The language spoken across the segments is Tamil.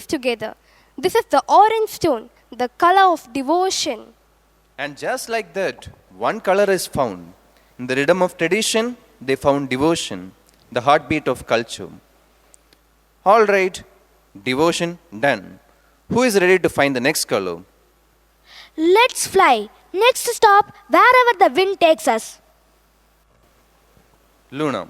piece together. This is the orange stone, the color of devotion. And just like that, one color is found. In the rhythm of tradition, they found devotion, the heartbeat of culture. All right, devotion done. Who is ready to find the next color? Let's fly. Next stop, wherever the wind takes us. Luna.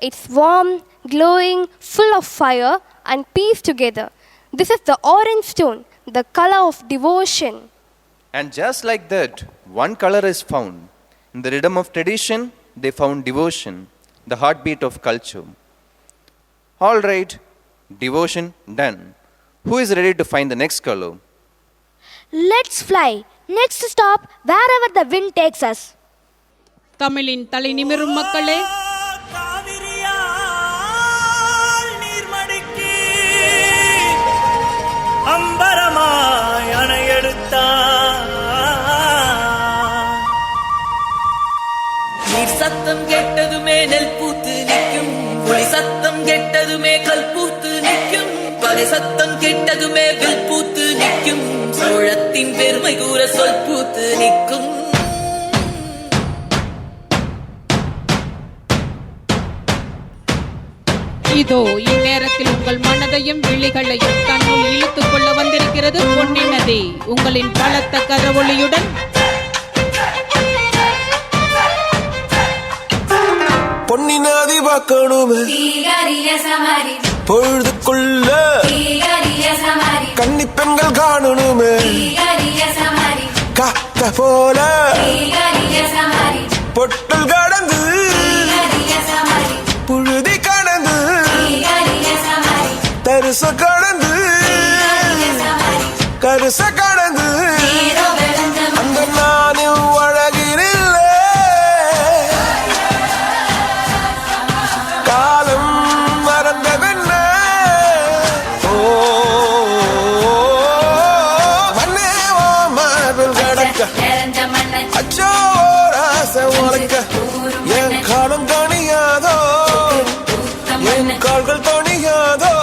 It's warm, glowing, full of fire and peace together. This is the orange stone, the color of devotion. And just like that, one color is found. In the rhythm of tradition, they found devotion, the heartbeat of culture. All right, devotion done. Who is ready to find the next color? Let's fly. Next stop, wherever the wind takes us. தமிழின் தலை நிமிரும் மக்களே, அம்பரமாய் அணையெடுத்தான் நீர் சத்தம் கேட்டதுமே நெல் பூத்து நிற்கும், புலி சத்தம் கேட்டதுமே கல் பூத்து நிற்கும், பறை சத்தம் கேட்டதுமே வில் பூத்து நிற்கும், சோழத்தின் பெருமை கூற சொல் பூத்து நிற்கும். இதோ இந்நேரத்தில் உங்கள் மனதையும் விழிகளையும் தன்னுள் இழுத்துக் கொள்ள வந்திருக்கிறது பொன்னி நதி உங்களின் பலத்த கரவொலியுடன். பொன்னி நதி பார்க்கணுமே பொழுதுக்குள்ள கன்னி பெண்கள் காணணுமே காத்த போல பொட்டல் கடந்து புழுதி கடந்து தரிச கடந்து கருச கடந்து அந்த நானும் அழகினில்ல காலம் மறந்ததென்ன ஓ மண்ணே ஓ மார்பில் கடக்க அச்சோ ராச உனக்க என் காலம் தனியாதோ என் கால்கள் தனியாதோ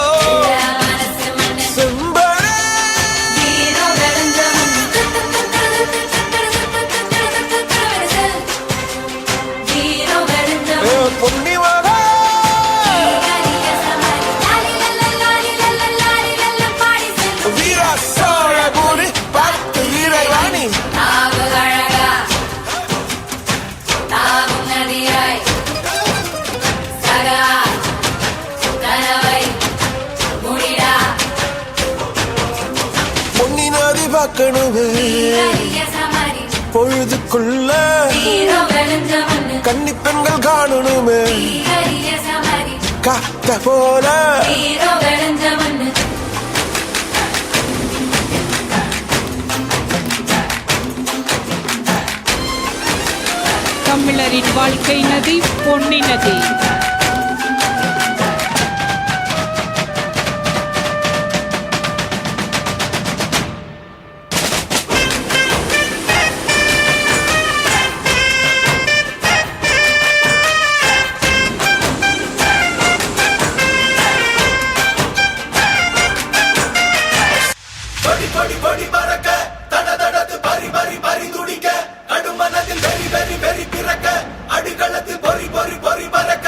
பார்க்கணுமே பொழுதுக்குள்ள கன்னி பெண்கள் காணணுமே காத்த போல தமிழரின் வாழ்க்கை நதி பொன்னி நதி. அடிகளத்தில் பொறி பொறி பொறி பறக்க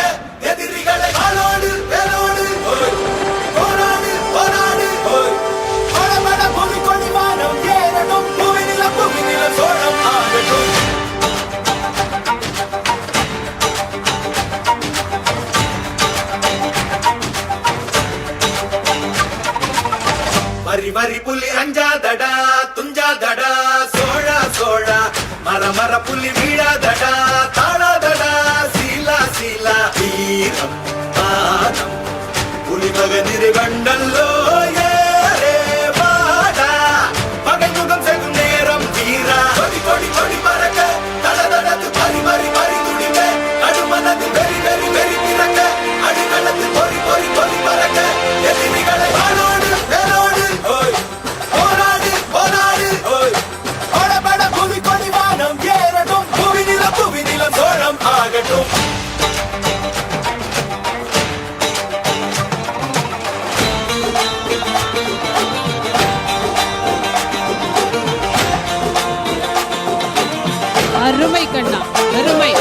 அருமை கண்ணா, அருமை.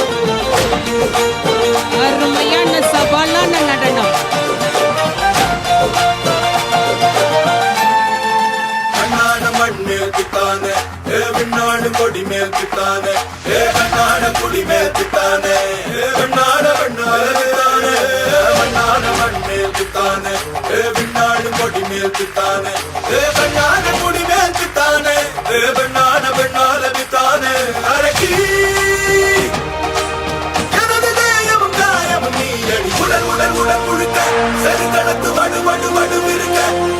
அருமையான சவாலான நடனம். கண்ணான மண் மேல் திட்டானே விண்ணாடு கொடி மேல் திட்டானே கண்ணான குடி மேல் திட்டானே கண்ணான வெண்ணாலே மண்ணான மண் மேல் திட்டானே விண்ணாடு கொடி மேல் திட்டானே கண்ணான குடி மேல் திட்டானே வெண்ணான வெண்ணால திட்டானே அரக்கி எனது தேயமும் காயமும் நீ அடி உடல் உடல் உடல் முழுக்க சரி தடுத்து வடு வடு வடு இருக்க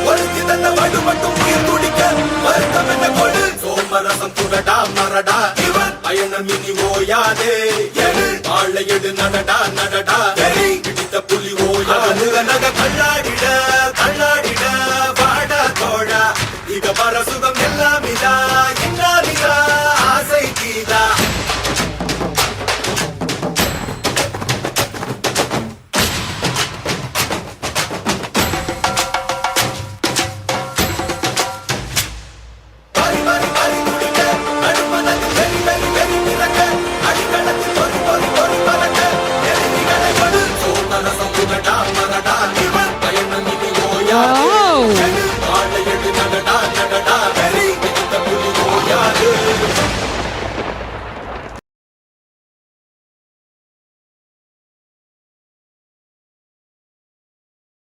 ஒருத்தி தந்த வடு மட்டும் உயிர் துடிக்க வருத்தம் என்ன கொடு சோமரசம் துடடா மரடா இவன் பயணம் இனி ஓயாதே எடு வாழை எடு நடடா நடடா வெறி பிடித்த புலி ஓயாது நக கண்ணாடிட கண்ணாடிட வாடா தோடா இக பரசுகம் எல்லாம் இதா இன்னாலிதா ஆசை தீதா Wow.